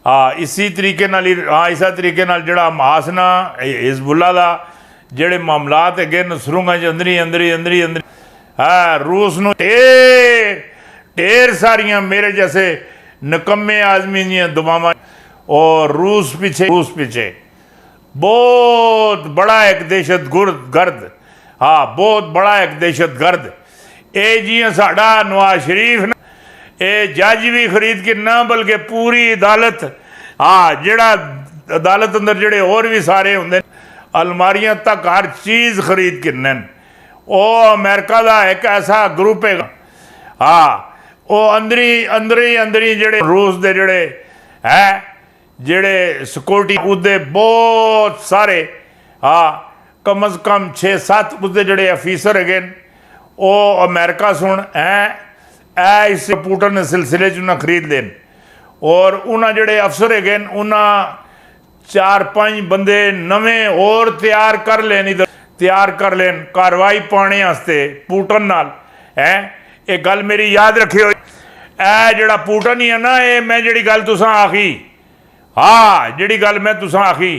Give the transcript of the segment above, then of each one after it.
इसी तरीके नाल इस तरीके नाल जिहड़ा हमास ना हिजबुल्ला दा जिहड़े मामलात है नसरूंगा अंदरी अंदरी अंदरी अंदरी रूस नूं ढेर सारियां मेरे जैसे निकम्मे आदमी दी दुआवां और रूस पीछे बहुत बड़ा एक दहशत गर्द बहुत बड़ा एक दहशत गर्द ये जियां साडा नवाज शरीफ ना ये जज भी खरीद के ना बल्कि पूरी अदालत जिहड़ा अदालत अंदर जिहड़े होर भी सारे हुंदे अलमारियां तक हर चीज़ खरीद के नन अमेरिका का एक ऐसा ग्रुप है वो अंदरी जिहड़े रूस के जिहड़े है जिहड़े सिक्योरिटी उसदे बहुत सारे कम अज़ कम 6-7 उसदे जिहड़े अफीसर है वो अमेरिका सुन इस कंप्यूटर ने सिलसिले उन्हें खरीद लेन और उन्हें जिहड़े अफसर है उन्हें 4-5 बंदे नवे और तैयार कर लेन कार्रवाई पाने वास्ते पुटन नाल है। ये गल मेरी याद रखियो जिहड़ा पुटन ही है ना ये मैं जिहड़ी गल तुसां आखी जिहड़ी गल मैं तुसां आखी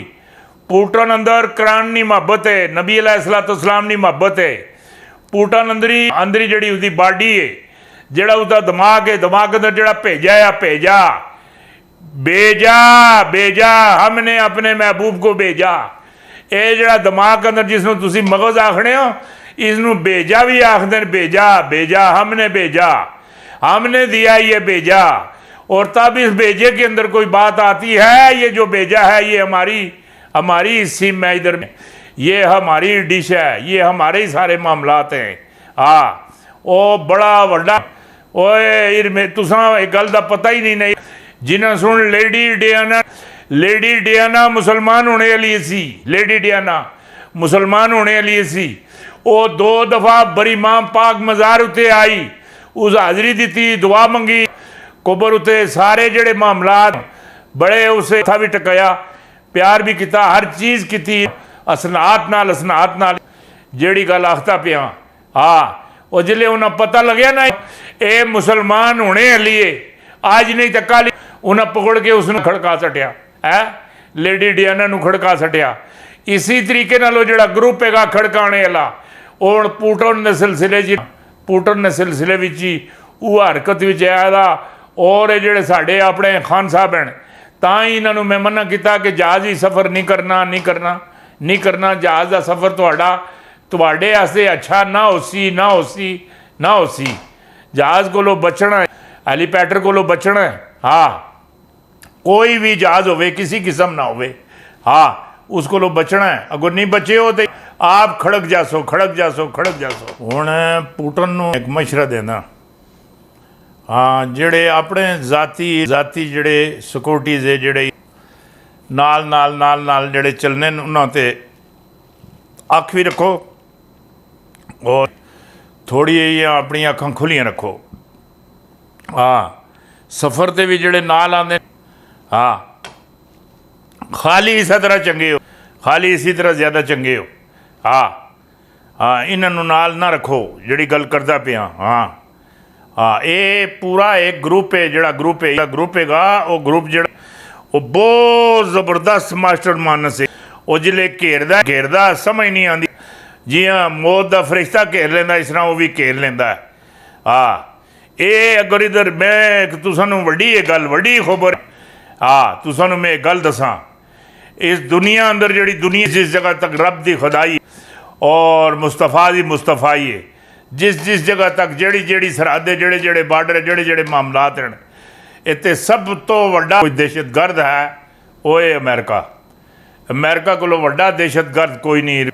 पुटन अंदर कुरान नी मोहब्बत है नबी अलैहिस्सलाम नी मोहब्बत है पुटन अंदरी जिहड़ी उसदी बाडी है जिहड़ा उसदा दिमाग है दिमाग अंदर जिहड़ा भेजा बेजा हमने अपने महबूब को भेजा ये जिहड़ा दिमाग अंदर जिसनों तुसी मगज आखने हो इसनों बेजा भी आखदे बेजा हमने भेजा हमने दिया ये भेजा और तब इस भेजे के अंदर कोई बात आती है ये जो भेजा है ये हमारी सिम है इधर में ये हमारी डिश है ये हमारे ही सारे मामलात हैं वो बड़ा वड्डा ओए तुसां एक गल दा पता ही नहीं जिन्हें सुन लेडी डियाना मुसलमान होने वाली सी लेडी डियाना मुसलमान होने वाली सी वो 2 दफ़ा बरी मां पाक मज़ार उत्ते आई उस हाज़री दी दुआ मंगी कोबर उत्ते सारे जिहड़े मामलात बड़े उसे था भी टकाया प्यार भी किया हर चीज़ की असनात नाल जिहड़ी गल आखता पिया वो जिले उन्हें पता लग्या ना ये मुसलमान होने वाली है आज नहीं तो कल उन्हें पकड़ के उसने खड़का सटिया है लेडी डियाना नूं खड़का सटिया इसी तरीके नाल जिहड़ा ग्रुप है खड़काने वाला और पुटन ने सिलसिले विच ही वो हरकत विच आया और ये जिहड़े साडे अपने खान साहब हैं तां ही इन्हां नूं मैं मना किया कि जहाज़ ही सफ़र नहीं करना जहाज़ का सफ़र तुहाडे वास्ते अच्छा ना होसी जहाज़ कोलों बचना है हैलीपैडर कोलों बचना है कोई भी जहाज़ होवे किसी किस्म ना होवे उस कोलों बचना है अगर नहीं बचे हो तो आप खड़क जासो हुण पुटन नूं एक मशवरा देना जिहड़े अपने जाती जिहड़े सिक्योरिटीज़ है जिहड़े नाल जिहड़े चलने उन्हां ते अख भी रखो और थोड़ी अपनी अखां खुलियां रखो सफ़र ते भी जिहड़े नाल आंदे खाली इसी तरह चंगे हो खाली इसी तरह ज़्यादा चंगे हो इन्हां नूं नाल ना रखो जिहड़ी गल करदा पिया ये पूरा एक ग्रुप है जिहड़ा ग्रुप हैगा वो ग्रुप जिहड़ा वो बहुत ज़बरदस्त मास्टर मानस है वो जिले घेरदा समझ नहीं आती जियां मौत का फरिश्ता घेर लेंदा इस तरह वो भी घेर लेंदा है ये अगर इधर मैं तुसानू वड्डी खबर तुसानू मैं एक गल दसां इस दुनिया अंदर दुनिया जिस जगह तक रब की खुदाई और मुस्तफा की मुस्तफाई है जिस जगह तक जेड़ी सरहद जेड़े बार्डर जेड़े मामलात हैं इतने सब तो वड्डा दहशत गर्द है वो है अमेरिका को वड्डा दहशत गर्द कोई नहीं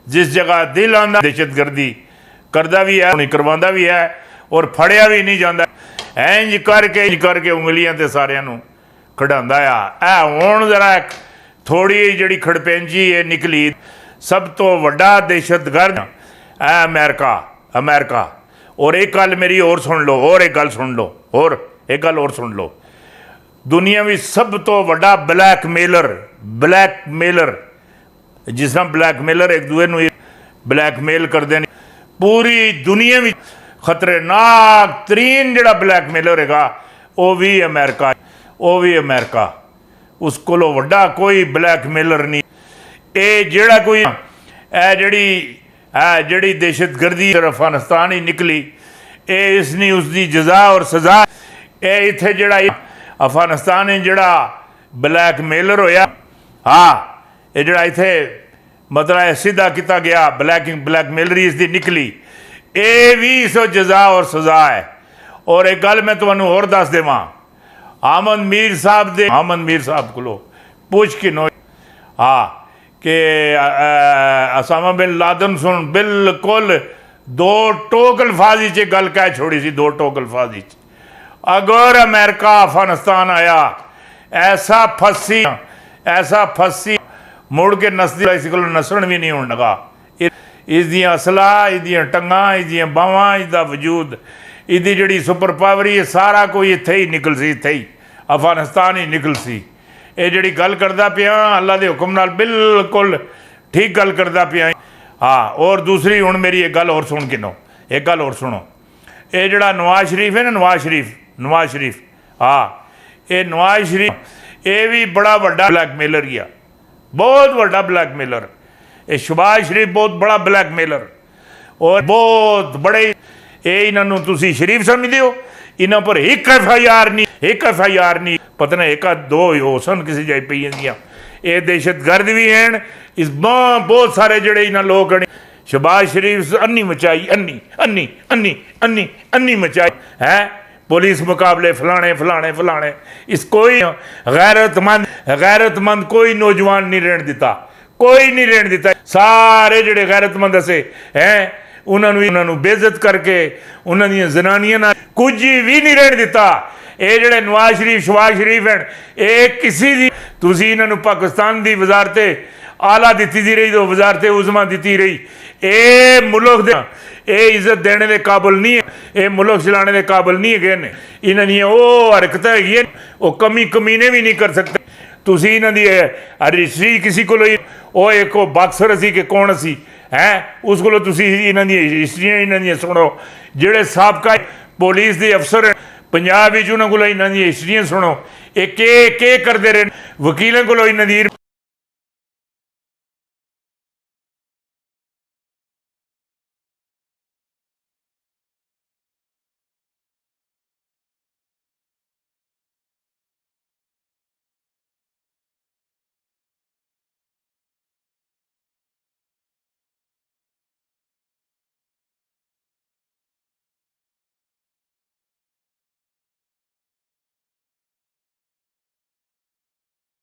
जिस जगह दिल आंदा दहशत गर्दी करदा भी है करवांदा भी है और फड़िया भी नहीं जाता इंज करके उंगलियां ते सारियां नूं खड़ांदा आ हुण जरा थोड़ी जिहड़ी खड़पेंजी है निकली सब तो वड्डा दहशत गर्द अमेरिका और एक गल मेरी और सुन लो और एक गल सुन लो दुनिया में सब तो वड्डा ब्लैकमेलर जिस तरह ब्लैकमेलर एक दूए नूं ब्लैकमेल करते हैं पूरी दुनिया में खतरनाक तरीन जिहड़ा ब्लैकमेलर हैगा वो भी अमेरिका ਉਹ ਵੀ ਅਮਰੀਕਾ, ਉਸ ਕੋਲੋਂ ਵੱਡਾ ਕੋਈ ਬਲੈਕਮੇਲਰ ਨਹੀਂ। ਇਹ ਜਿਹੜਾ ਕੋਈ ਜਿਹੜੀ ਦਹਿਸ਼ਤਗਰਦੀ ਅਫਗਾਨਿਸਤਾਨ ਹੀ ਨਿਕਲੀ, ਇਹ ਇਸ ਨਹੀਂ ਉਸਦੀ ਜਜ਼ਾ ਔਰ ਸਜ਼ਾ। ਇਹ ਇੱਥੇ ਜਿਹੜਾ ਅਫਗਾਨਿਸਤਾਨ ਹੈ ਜਿਹੜਾ ਬਲੈਕਮੇਲਰ ਹੋਇਆ, ਹਾਂ ਇਹ ਜਿਹੜਾ ਇੱਥੇ ਮਤਲਬ ਸਿੱਧਾ ਕੀਤਾ ਗਿਆ ਬਲੈਕਮੇਲਰੀ ਇਸ ਦੀ ਨਿਕਲੀ, ਇਹ ਵੀ ਇਸ ਜਜ਼ਾ ਔਰ ਸਜ਼ਾ ਹੈ। ਔਰ ਇੱਕ ਗੱਲ ਮੈਂ ਤੁਹਾਨੂੰ ਹੋਰ ਦੱਸ ਦੇਵਾਂ, ਅਹਿਮਦ ਮੀਰ ਸਾਹਿਬ ਕੋਲੋਂ ਪੁੱਛ ਕੇ ਨੋ ਹਾਂ कि असामा बिन लादन सुन बिल्कुल दो टोक अल्फाज च गल कह छोड़ी सी, 2 टोक अल्फाज अगर अमेरिका अफगानिस्तान आया ऐसा फसी मुड़ के नसदी इस को नसन भी नहीं होने लगा। इसदी असला, इसदियां टंगा, इसदियां बावां, इसदा वजूद, इसदी जिहड़ी सुपर पावर है सारा कोई इत्थे ही निकल सी, इत्थे ही अफगानिस्तान ही निकल सी। ये जिहड़ी गल करदा पिया अल्लाह के हुक्म नाल बिल्कुल ठीक गल करदा पिया। हाँ और दूसरी हुण मेरी एक गल और सुन के नो, एक गल और सुनो, ये जिहड़ा नवाज शरीफ है ना, नवाज शरीफ हाँ ये नवाज शरीफ ये भी बड़ा वड्डा ब्लैकमेलर ही आ, बहुत वड्डा ब्लैकमेलर। ये शहबाज शरीफ बहुत बड़ा ब्लैकमेलर और बहुत बड़े, ये इन्होंने तुसी शरीफ समझदे हो, इन्हों पर एक FIR नहीं, पता नहीं एक दो हो सन किसी जाए पी दियाँ। ये दहशतगर्द भी हैं, इस बहुत सारे जड़े इन्होंने लोग हैं। शहबाज शरीफ अन्नी मचाई, अन्नी मचाई है, पुलिस मुकाबले फलाने इस कोई गैरतमंद कोई नौजवान नहीं रहने दिता, कोई नहीं रहने दिता। सारे जड़े गैरतमंद से हैं उन्होंने बेइज्जत करके उन्होंने जनानियां नाल कुछ भी नहीं रहने दिता। ये जड़े नवाज शरीफ शहबाज शरीफ हैं, ये किसी दी तुसी इन्होंने पाकिस्तान की वजारत आला दी रही, तो वजारत उज़मा दी रही, ये मुल्क दे ये इज्जत देने के काबिल नहीं है, ये मुल्क चलाने के काबिल नहीं है। इन्होंने वो हरकत है वो कमीने भी नहीं कर सकते। तुसी इन्हों की रजिस्ट्री किसी को वो एक बाक्सर असी कि कौन असी है उस को इन्हों हिस्ट्रियाँ इन्हों सुनो, जोड़े साबका पुलिस के अफसर पंजाब उन्होंने को इन्हों हिस्ट्रियाँ सुनो, ये के करते रहे, वकीलों को इन्हों